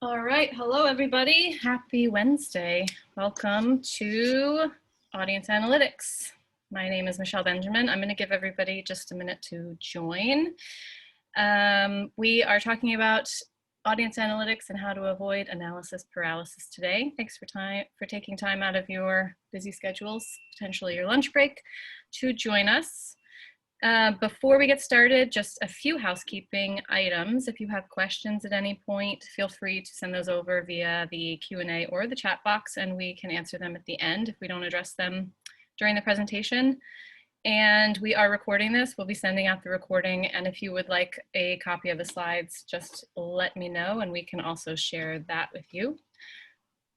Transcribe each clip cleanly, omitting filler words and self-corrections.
All right, hello everybody. Happy Wednesday. Welcome to Audience Analytics. My name is Michelle Benjamin. I'm going to give everybody just a minute to join. We are talking about audience analytics and how to avoid analysis paralysis today. Thanks for taking time out of your busy schedules, potentially your lunch break, to join us. Before we get started, just a few housekeeping items. If you have questions at any point, feel free to send those over via the Q&A or the chat box, and we can answer them at the end if we don't address them during the presentation. And we are recording this. We'll be sending out the recording, and if you would like a copy of the slides, just let me know, and we can also share that with you.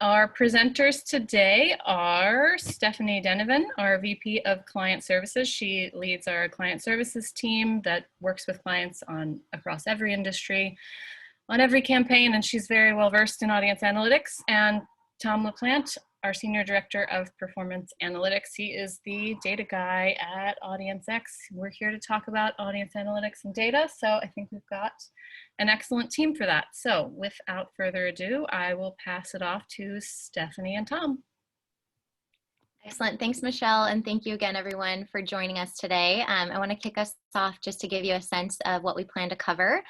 Our presenters today are Stephanie Denevan, our VP of Client Services. She leads our client services team that works with clients across every industry, on every campaign, and she's very well versed in audience analytics. And Tom LaPlante, our Senior Director of Performance Analytics. He is the data guy at AUDIENCEX. We're here to talk about audience analytics and data, so I think we've got an excellent team for that. So without further ado, I will pass it off to Stephanie and Tom. Excellent. Thanks, Michelle. And thank you again, everyone, for joining us today. I want to kick us off just to give you a sense of what we plan to cover.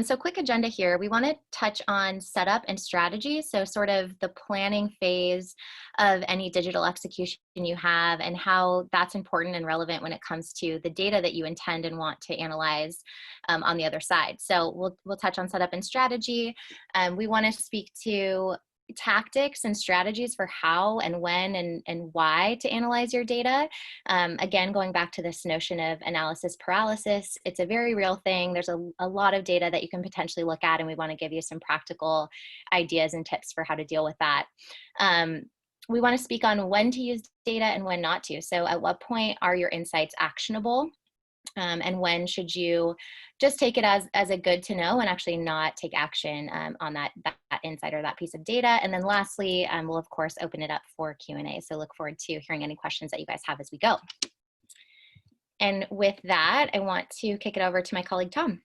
So quick agenda here. We want to touch on setup and strategy. So sort of the planning phase of any digital execution you have and how that's important and relevant when it comes to the data that you intend and want to analyze on the other side. So we'll touch on setup and strategy. We want to speak to tactics and strategies for how and when and why to analyze your data. Again, going back to this notion of analysis paralysis, it's a very real thing. There's a lot of data that you can potentially look at, and we want to give you some practical ideas and tips for how to deal with that. We want to speak on when to use data and when not to. So at what point are your insights actionable? And when should you just take it as a good to know and actually not take action on that insight or that piece of data. And then lastly, we'll of course open it up for Q&A. So look forward to hearing any questions that you guys have as we go. And with that, I want to kick it over to my colleague Tom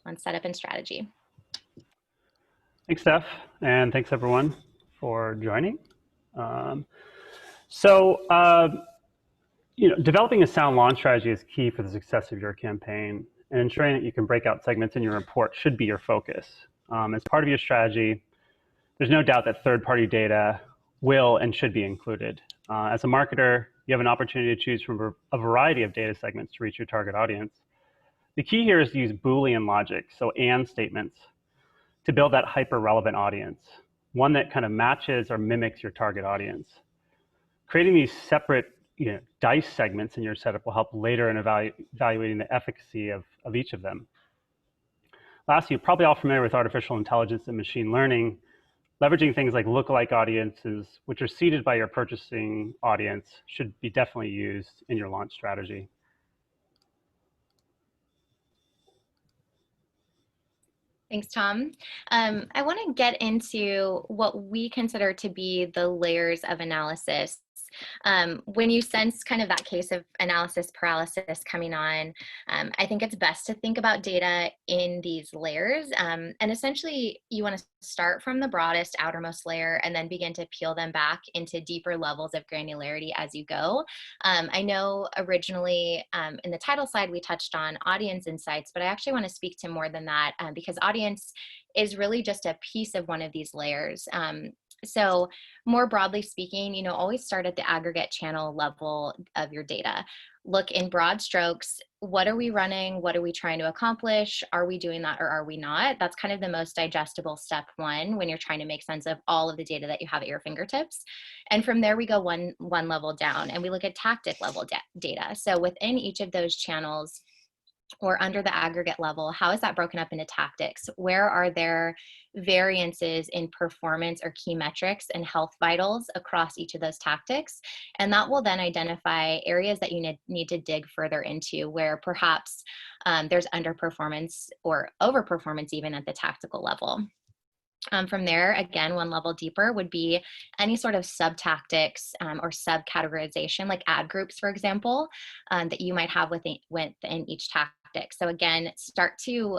on setup and strategy. Thanks, Steph, and thanks everyone for joining. Developing a sound launch strategy is key for the success of your campaign, and ensuring that you can break out segments in your report should be your focus. As part of your strategy, there's no doubt that third-party data will and should be included. As a marketer, you have an opportunity to choose from a variety of data segments to reach your target audience. The key here is to use Boolean logic, so and statements, to build that hyper-relevant audience, one that kind of matches or mimics your target audience. Creating these separate dice segments in your setup will help later in evaluating the efficacy of each of them. Lastly, you're probably all familiar with artificial intelligence and machine learning. Leveraging things like lookalike audiences, which are seeded by your purchasing audience, should be definitely used in your launch strategy. Thanks, Tom. I want to get into what we consider to be the layers of analysis. When you sense kind of that case of analysis paralysis coming on, I think it's best to think about data in these layers. And essentially, you want to start from the broadest outermost layer and then begin to peel them back into deeper levels of granularity as you go. I know originally in the title slide, we touched on audience insights, but I actually want to speak to more than that because audience is really just a piece of one of these layers. So more broadly speaking, always start at the aggregate channel level of your data. Look in broad strokes, what are we running? What are we trying to accomplish? Are we doing that or are we not? That's kind of the most digestible step one when you're trying to make sense of all of the data that you have at your fingertips. And from there, we go one level down and we look at tactic level data. So within each of those channels, or under the aggregate level, how is that broken up into tactics? Where are there variances in performance or key metrics and health vitals across each of those tactics? And that will then identify areas that you need to dig further into where perhaps there's underperformance or overperformance even at the tactical level. From there, again, one level deeper would be any sort of sub-tactics or sub-categorization, like ad groups, for example, that you might have within each tactic. So again, start to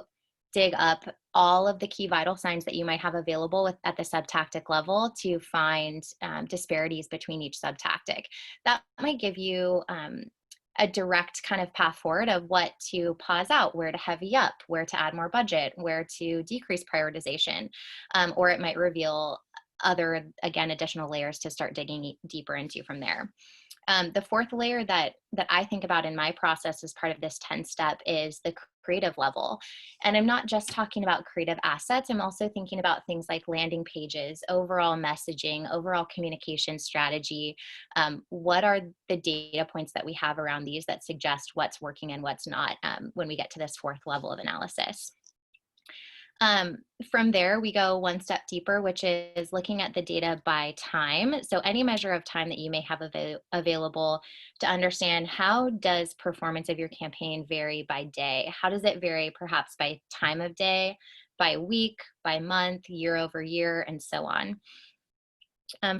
dig up all of the key vital signs that you might have available at the subtactic level to find disparities between each subtactic. That might give you a direct kind of path forward of what to pause out, where to heavy up, where to add more budget, where to decrease prioritization, or it might reveal other, again, additional layers to start digging deeper into from there. The fourth layer that I think about in my process as part of this 10-step is the creative level. And I'm not just talking about creative assets, I'm also thinking about things like landing pages, overall messaging, overall communication strategy. What are the data points that we have around these that suggest what's working and what's not when we get to this fourth level of analysis? From there, we go one step deeper, which is looking at the data by time. So any measure of time that you may have available to understand how does performance of your campaign vary by day? How does it vary perhaps by time of day, by week, by month, year over year, and so on.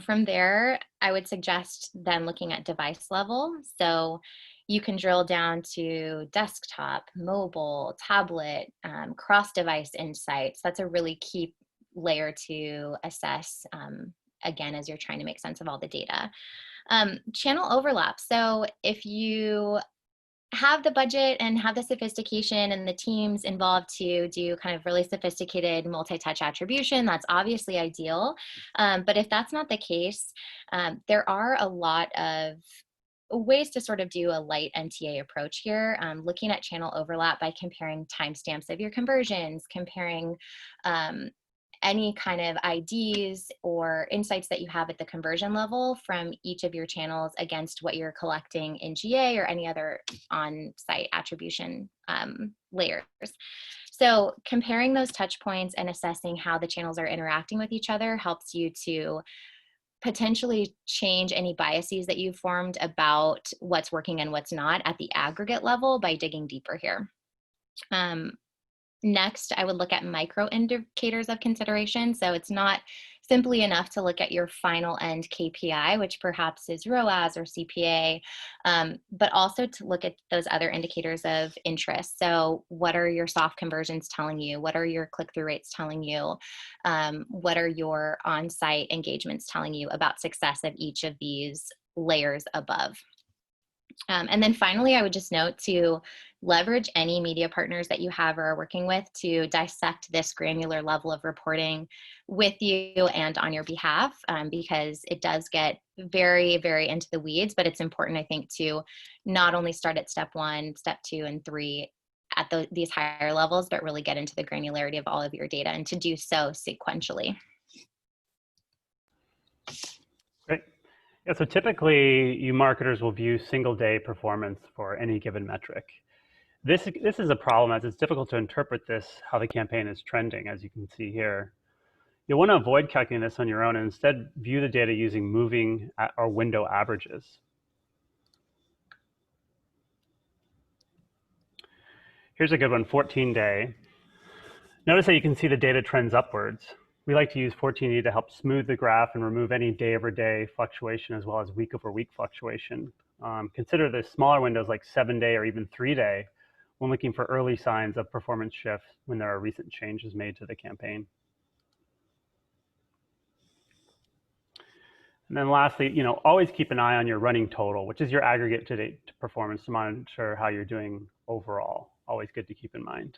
From there, I would suggest then looking at device level. So you can drill down to desktop, mobile, tablet, cross-device insights. That's a really key layer to assess, again, as you're trying to make sense of all the data. Channel overlap. So if you have the budget and have the sophistication and the teams involved to do kind of really sophisticated multi-touch attribution, that's obviously ideal. But if that's not the case, there are a lot of ways to sort of do a light NTA approach here, looking at channel overlap by comparing timestamps of your conversions, comparing any kind of IDs or insights that you have at the conversion level from each of your channels against what you're collecting in GA or any other on-site attribution layers. So comparing those touch points and assessing how the channels are interacting with each other helps you to potentially change any biases that you've formed about what's working and what's not at the aggregate level by digging deeper here. Next, I would look at micro indicators of consideration. So it's not simply enough to look at your final end KPI, which perhaps is ROAS or CPA, but also to look at those other indicators of interest. So what are your soft conversions telling you? What are your click-through rates telling you? What are your on-site engagements telling you about success of each of these layers above? And then finally, I would just note to leverage any media partners that you have or are working with to dissect this granular level of reporting with you and on your behalf, because it does get very, very into the weeds, but it's important, I think, to not only start at step 1, step 2, and 3 at these higher levels, but really get into the granularity of all of your data and to do so sequentially. Great. Yeah, so typically, you marketers will view single-day performance for any given metric. This is a problem as it's difficult to interpret this, how the campaign is trending, as you can see here. You'll want to avoid calculating this on your own and instead view the data using moving or window averages. Here's a good one, 14-day. Notice that you can see the data trends upwards. We like to use 14-day to help smooth the graph and remove any day-over-day fluctuation as well as week-over-week fluctuation. Consider the smaller windows like 7-day or even 3-day when looking for early signs of performance shift when there are recent changes made to the campaign. And then lastly, always keep an eye on your running total, which is your aggregate to date performance to monitor how you're doing overall. Always good to keep in mind.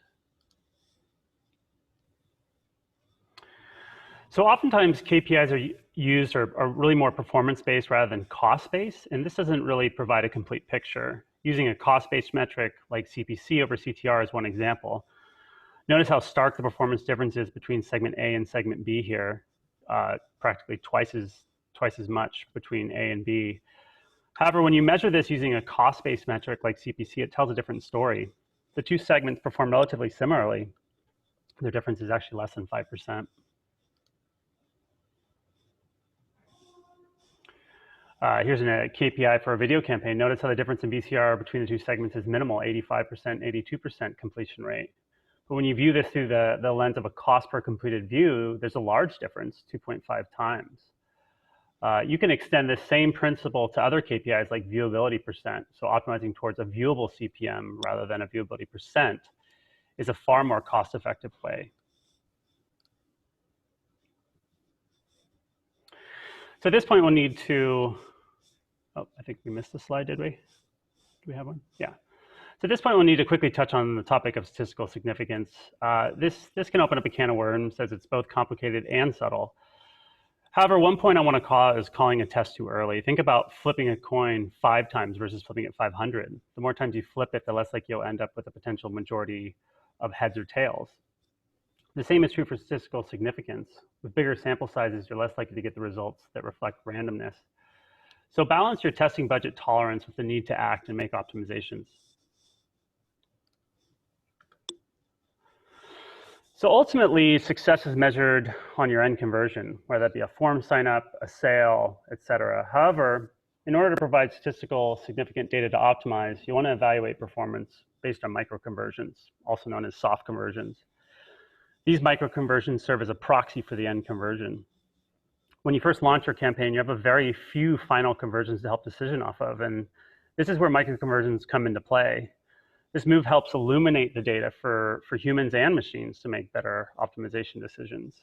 So oftentimes KPIs are used are really more performance-based rather than cost-based, and this doesn't really provide a complete picture. Using a cost-based metric like CPC over CTR is one example. Notice how stark the performance difference is between segment A and segment B here, practically twice as much between A and B. However, when you measure this using a cost-based metric like CPC, it tells a different story. The two segments perform relatively similarly. Their difference is actually less than 5%. Here's a KPI for a video campaign. Notice how the difference in BCR between the two segments is minimal, 85%, 82% completion rate. But when you view this through the lens of a cost per completed view, there's a large difference, 2.5 times. You can extend this same principle to other KPIs like viewability percent, so optimizing towards a viewable CPM rather than a viewability percent. is a far more cost-effective way. So at this point, we'll need to, oh, I think we missed the slide, did we? Do we have one? Yeah. So at this point, we'll need to quickly touch on the topic of statistical significance. This can open up a can of worms as it's both complicated and subtle. However, one point I want to call out is calling a test too early. Think about flipping a coin 5 times versus flipping it 500. The more times you flip it, the less likely you'll end up with a potential majority of heads or tails. The same is true for statistical significance. With bigger sample sizes, you're less likely to get the results that reflect randomness. So balance your testing budget tolerance with the need to act and make optimizations. So ultimately, success is measured on your end conversion, whether that be a form sign up, a sale, et cetera. However, in order to provide statistical significant data to optimize, you want to evaluate performance based on microconversions, also known as soft conversions. These microconversions serve as a proxy for the end conversion. When you first launch your campaign, you have a very few final conversions to help decision off of, and this is where microconversions come into play. This move helps illuminate the data for humans and machines to make better optimization decisions.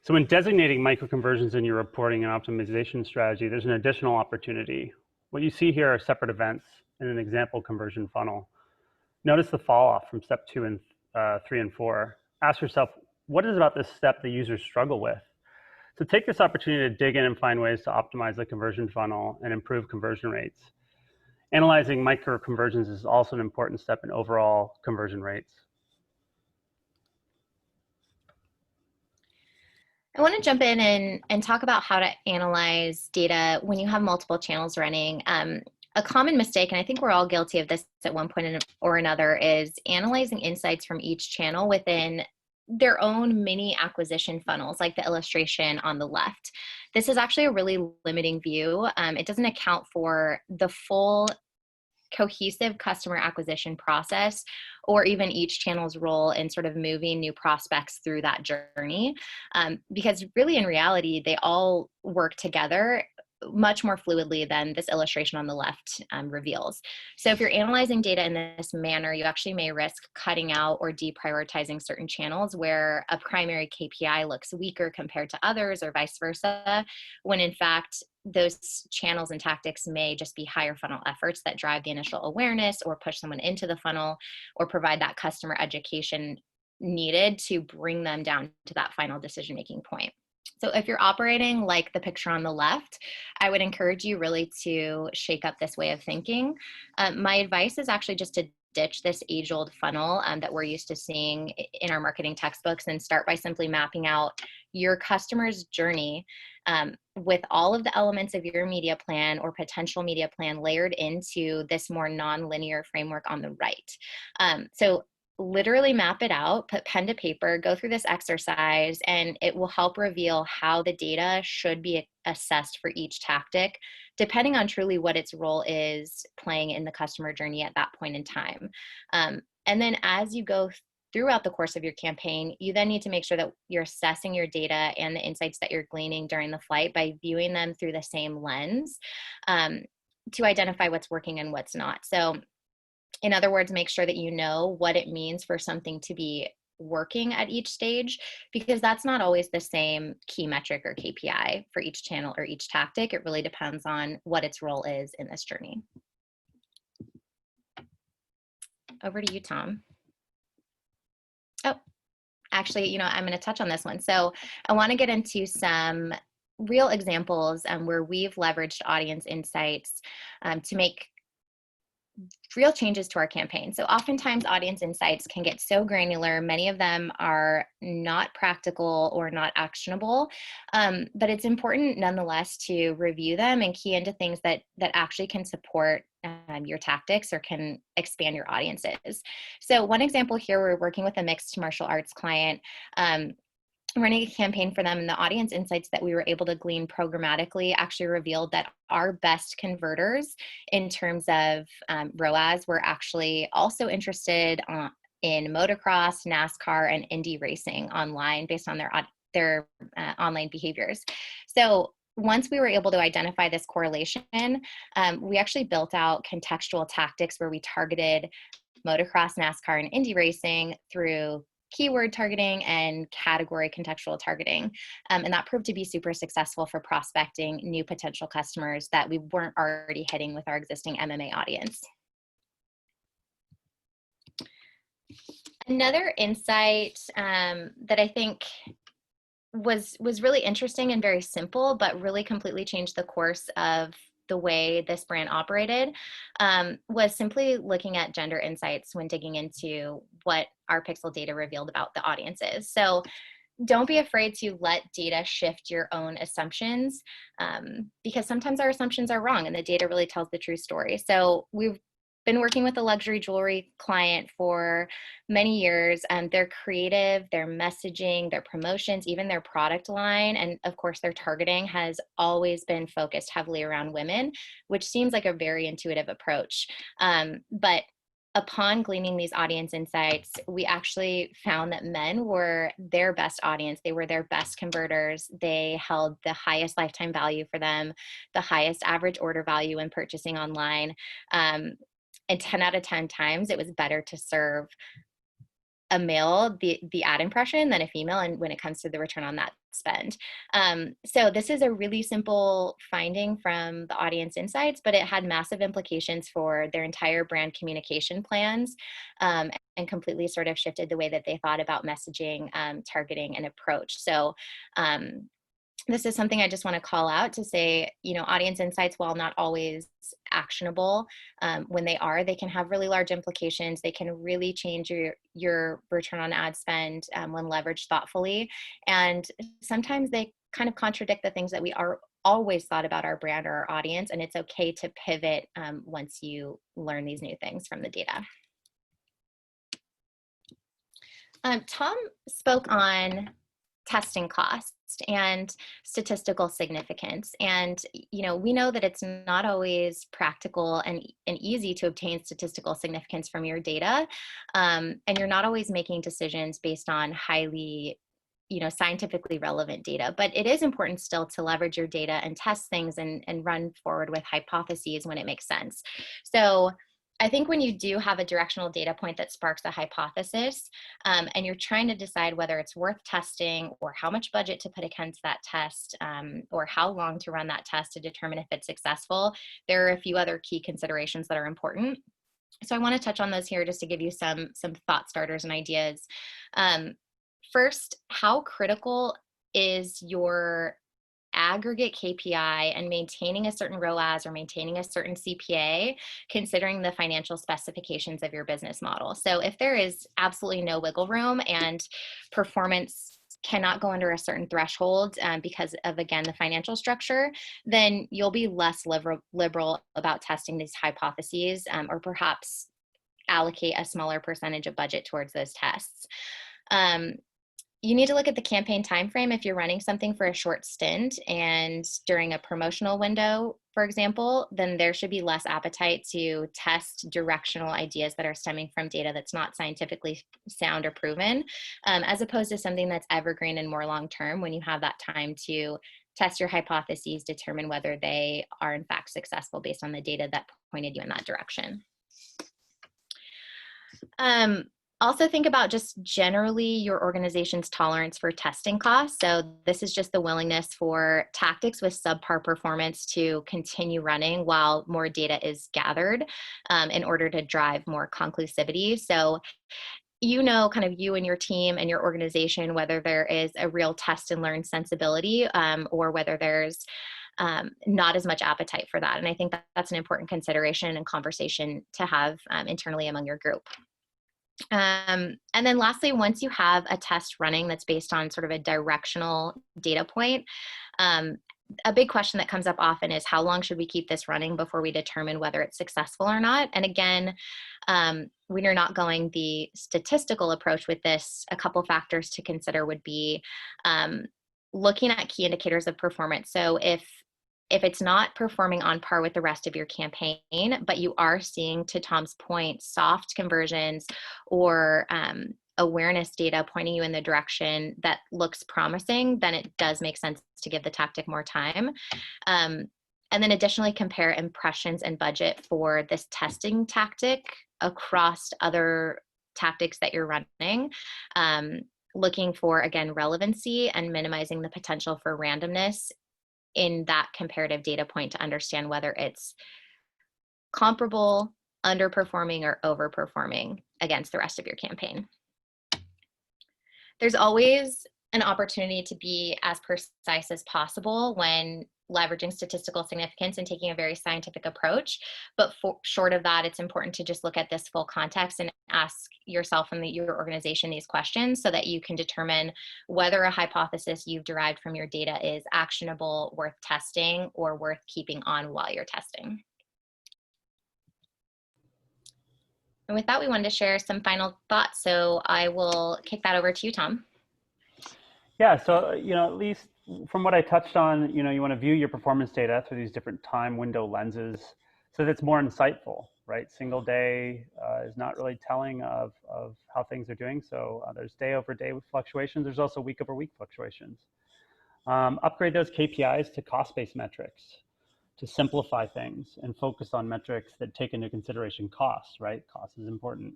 So when designating microconversions in your reporting and optimization strategy, there's an additional opportunity. What you see here are separate events in an example conversion funnel. Notice the fall off from step 2 and 3 and 4. Ask yourself, what is it about this step the users struggle with? So take this opportunity to dig in and find ways to optimize the conversion funnel and improve conversion rates. Analyzing micro-conversions is also an important step in overall conversion rates. I want to jump in and talk about how to analyze data when you have multiple channels running. A common mistake, and I think we're all guilty of this at one point or another, is analyzing insights from each channel within their own mini acquisition funnels, like the illustration on the left. This is actually a really limiting view. It doesn't account for the full cohesive customer acquisition process, or even each channel's role in sort of moving new prospects through that journey. Because really, in reality, they all work together much more fluidly than this illustration on the left reveals. So if you're analyzing data in this manner, you actually may risk cutting out or deprioritizing certain channels where a primary KPI looks weaker compared to others, or vice versa, when in fact, those channels and tactics may just be higher funnel efforts that drive the initial awareness or push someone into the funnel or provide that customer education needed to bring them down to that final decision-making point. So if you're operating like the picture on the left, I would encourage you really to shake up this way of thinking. My advice is actually just to ditch this age-old funnel that we're used to seeing in our marketing textbooks and start by simply mapping out your customer's journey with all of the elements of your media plan or potential media plan layered into this more non-linear framework on the right. So literally map it out, put pen to paper, go through this exercise, and it will help reveal how the data should be assessed for each tactic, depending on truly what its role is playing in the customer journey at that point in time. And then as you go throughout the course of your campaign, you then need to make sure that you're assessing your data and the insights that you're gleaning during the flight by viewing them through the same lens to identify what's working and what's not. So in other words, make sure that you know what it means for something to be working at each stage, because that's not always the same key metric or KPI for each channel or each tactic. It really depends on what its role is in this journey. Over to you, Tom. Oh, actually, I'm going to touch on this one. So I want to get into some real examples where we've leveraged audience insights to make real changes to our campaign. So oftentimes audience insights can get so granular, many of them are not practical or not actionable, but it's important nonetheless to review them and key into things that actually can support your tactics or can expand your audiences. So one example here, we're working with a mixed martial arts client, running a campaign for them, and the audience insights that we were able to glean programmatically actually revealed that our best converters in terms of ROAS were actually also interested in motocross, NASCAR, and Indy racing online based on their online behaviors. So once we were able to identify this correlation, we actually built out contextual tactics where we targeted motocross, NASCAR, and Indy racing through keyword targeting and category contextual targeting. And that proved to be super successful for prospecting new potential customers that we weren't already hitting with our existing MMA audience. Another insight that I think was really interesting and very simple, but really completely changed the course of the way this brand operated, was simply looking at gender insights when digging into what our pixel data revealed about the audiences. So don't be afraid to let data shift your own assumptions, because sometimes our assumptions are wrong and the data really tells the true story. So we've been working with a luxury jewelry client for many years, and their creative, their messaging, their promotions, even their product line, and of course their targeting has always been focused heavily around women, which seems like a very intuitive approach. But upon gleaning these audience insights, we actually found that men were their best audience. They were their best converters. They held the highest lifetime value for them, the highest average order value when purchasing online. And 10 out of 10 times, it was better to serve a male the ad impression than a female, and when it comes to the return on that spend. So this is a really simple finding from the audience insights, but it had massive implications for their entire brand communication plans, and completely sort of shifted the way that they thought about messaging, targeting, and approach. So this is something I just want to call out to say, you know, audience insights, while not always actionable, when they can have really large implications. They can really change your return on ad spend when leveraged thoughtfully. And sometimes they kind of contradict the things that we are always thought about our brand or our audience. And it's okay to pivot once you learn these new things from the data. Tom spoke on testing costs and statistical significance. And, you know, we know that it's not always practical and easy to obtain statistical significance from your data. And you're not always making decisions based on highly, you know, scientifically relevant data, but it is important still to leverage your data and test things and run forward with hypotheses when it makes sense. So I think when you do have a directional data point that sparks a hypothesis, and you're trying to decide whether it's worth testing or how much budget to put against that test, or how long to run that test to determine if it's successful, there are a few other key considerations that are important. So I want to touch on those here just to give you some thought starters and ideas. First, how critical is your aggregate KPI and maintaining a certain ROAS or maintaining a certain CPA, considering the financial specifications of your business model? So if there is absolutely no wiggle room and performance cannot go under a certain threshold because of, again, the financial structure, then you'll be less liberal about testing these hypotheses, or perhaps allocate a smaller percentage of budget towards those tests. You need to look at the campaign timeframe. If you're running something for a short stint and during a promotional window, for example, then there should be less appetite to test directional ideas that are stemming from data that's not scientifically sound or proven, as opposed to something that's evergreen and more long-term, when you have that time to test your hypotheses, determine whether they are in fact successful based on the data that pointed you in that direction. Also think about just generally your organization's tolerance for testing costs. So this is just the willingness for tactics with subpar performance to continue running while more data is gathered, in order to drive more conclusivity. So you know, kind of you and your team and your organization, whether there is a real test and learn sensibility, or whether there's not as much appetite for that. And I think that's an important consideration and conversation to have internally among your group. And then lastly, once you have a test running that's based on sort of a directional data point, a big question that comes up often is, how long should we keep this running before we determine whether it's successful or not? And again, when you're not going the statistical approach with this, a couple factors to consider would be looking at key indicators of performance. So if it's not performing on par with the rest of your campaign, but you are seeing, to Tom's point, soft conversions or awareness data pointing you in the direction that looks promising, then it does make sense to give the tactic more time. And then additionally compare impressions and budget for this testing tactic across other tactics that you're running, looking for, again, relevancy and minimizing the potential for randomness in that comparative data point to understand whether it's comparable, underperforming, or overperforming against the rest of your campaign. There's always an opportunity to be as precise as possible when leveraging statistical significance and taking a very scientific approach. But short of that, it's important to just look at this full context and ask yourself and your organization these questions so that you can determine whether a hypothesis you've derived from your data is actionable, worth testing, or worth keeping on while you're testing. And with that, we wanted to share some final thoughts. So I will kick that over to you, Tom. Yeah, so, at least from what I touched on, you want to view your performance data through these different time window lenses so that it's more insightful, right? Single day is not really telling of how things are doing. So there's day over day fluctuations. There's also week over week fluctuations. Upgrade those KPIs to cost-based metrics to simplify things and focus on metrics that take into consideration costs, right? Cost is important.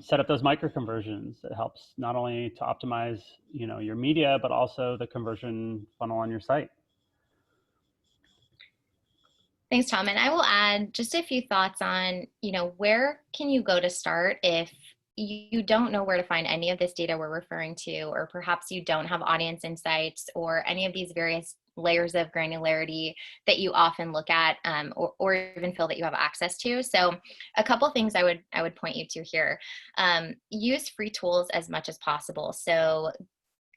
Set up those micro conversions. That helps not only to optimize, your media, but also the conversion funnel on your site. Thanks, Tom. And I will add just a few thoughts on, where can you go to start if you don't know where to find any of this data we're referring to, or perhaps you don't have audience insights or any of these various layers of granularity that you often look at, or even feel that you have access to. So a couple things I would point you to here. Use free tools as much as possible. So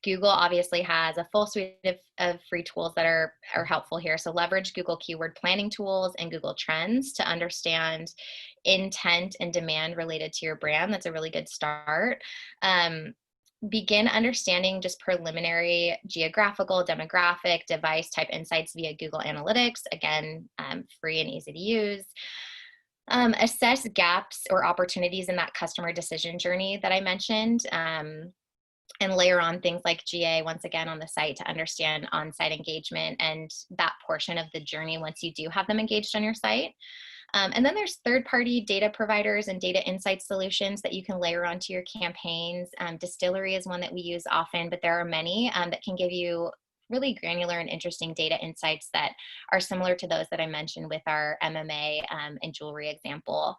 Google obviously has a full suite of free tools that are helpful here. So leverage Google keyword planning tools and Google Trends to understand intent and demand related to your brand. That's a really good start. Begin understanding just preliminary geographical, demographic, device type insights via Google Analytics. Again, free and easy to use. Assess gaps or opportunities in that customer decision journey that I mentioned. And layer on things like GA once again on the site to understand on-site engagement and that portion of the journey once you do have them engaged on your site. And then there's third-party data providers and data insight solutions that you can layer onto your campaigns. Distillery is one that we use often, but there are many that can give you really granular and interesting data insights that are similar to those that I mentioned with our MMA and jewelry example.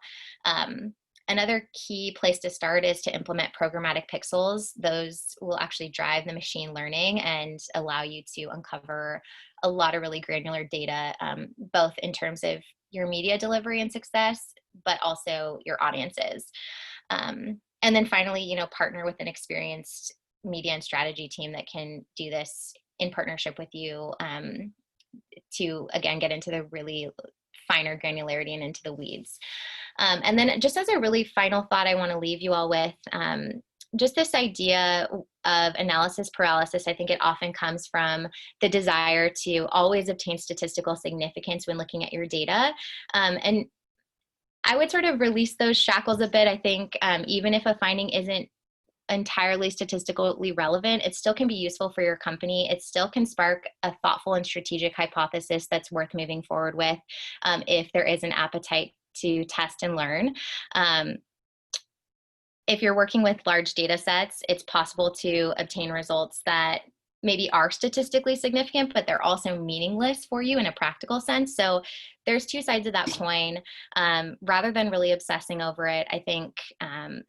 Another key place to start is to implement programmatic pixels. Those will actually drive the machine learning and allow you to uncover a lot of really granular data, both in terms of your media delivery and success, but also your audiences. And then finally, partner with an experienced media and strategy team that can do this in partnership with you to, again, get into the really finer granularity and into the weeds. And then just as a really final thought I want to leave you all with, just this idea of analysis paralysis. I think it often comes from the desire to always obtain statistical significance when looking at your data. And I would sort of release those shackles a bit. I think even if a finding isn't entirely statistically relevant, it still can be useful for your company. It still can spark a thoughtful and strategic hypothesis that's worth moving forward with if there is an appetite to test and learn. If you're working with large data sets, it's possible to obtain results that maybe are statistically significant, but they're also meaningless for you in a practical sense. So there's two sides of that coin. Rather than really obsessing over it, I think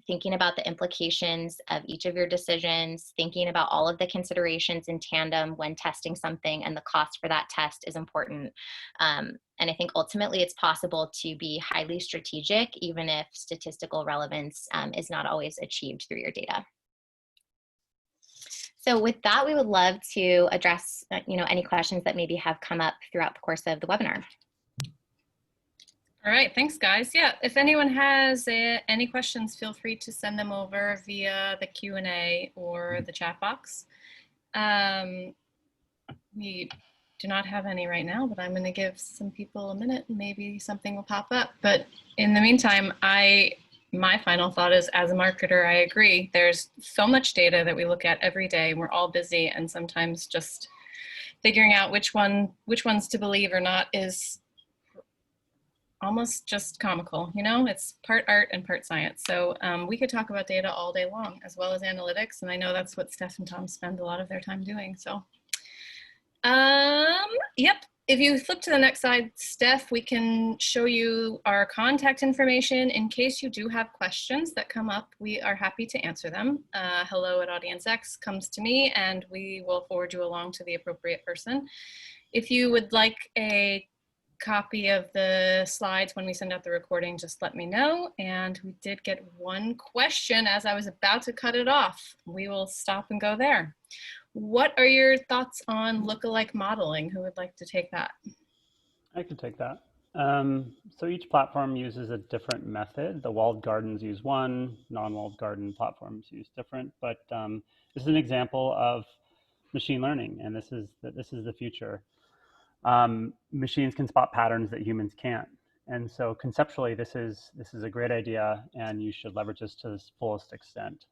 thinking about the implications of each of your decisions, thinking about all of the considerations in tandem when testing something and the cost for that test is important. And I think ultimately it's possible to be highly strategic, even if statistical relevance is not always achieved through your data. So with that, we would love to address any questions that maybe have come up throughout the course of the webinar. All right, thanks guys. Yeah, if anyone has any questions, feel free to send them over via the Q&A or the chat box. We do not have any right now, but I'm going to give some people a minute and maybe something will pop up. But in the meantime, I my final thought is, as a marketer, I agree. There's so much data that we look at every day. We're all busy, and sometimes just figuring out which ones to believe or not is almost just comical. You know, it's part art and part science. So we could talk about data all day long, as well as analytics, and I know that's what Steph and Tom spend a lot of their time doing. So, yep. If you flip to the next slide, Steph, we can show you our contact information in case you do have questions that come up. We are happy to answer them. hello@AUDIENCEX comes to me, and we will forward you along to the appropriate person. If you would like a copy of the slides when we send out the recording, just let me know. And we did get one question as I was about to cut it off. We will stop and go there. What are your thoughts on lookalike modeling? Who would like to take that? I can take that. So each platform uses a different method. The walled gardens use one, non-walled garden platforms use different, but this is an example of machine learning, and this is the future. Machines can spot patterns that humans can't. And so conceptually, this is a great idea, and you should leverage this to its fullest extent.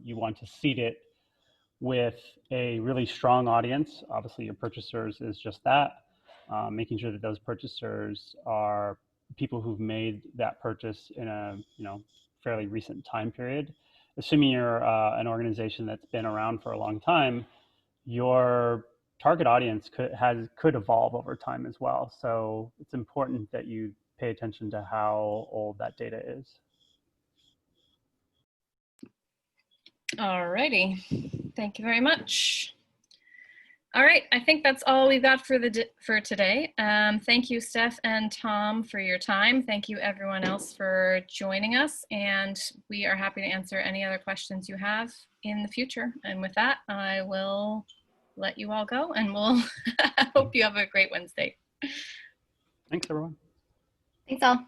You want to seed it with a really strong audience. Obviously, your purchasers is just that. Making sure that those purchasers are people who've made that purchase in a fairly recent time period. Assuming you're an organization that's been around for a long time, your target audience could evolve over time as well. So it's important that you pay attention to how old that data is. All righty, thank you very much. All right, I think that's all we've got for today. Thank you, Steph and Tom, for your time. Thank you, everyone else, for joining us. And we are happy to answer any other questions you have in the future. And with that, I will let you all go, and we'll hope you have a great Wednesday. Thanks, everyone. Thanks all.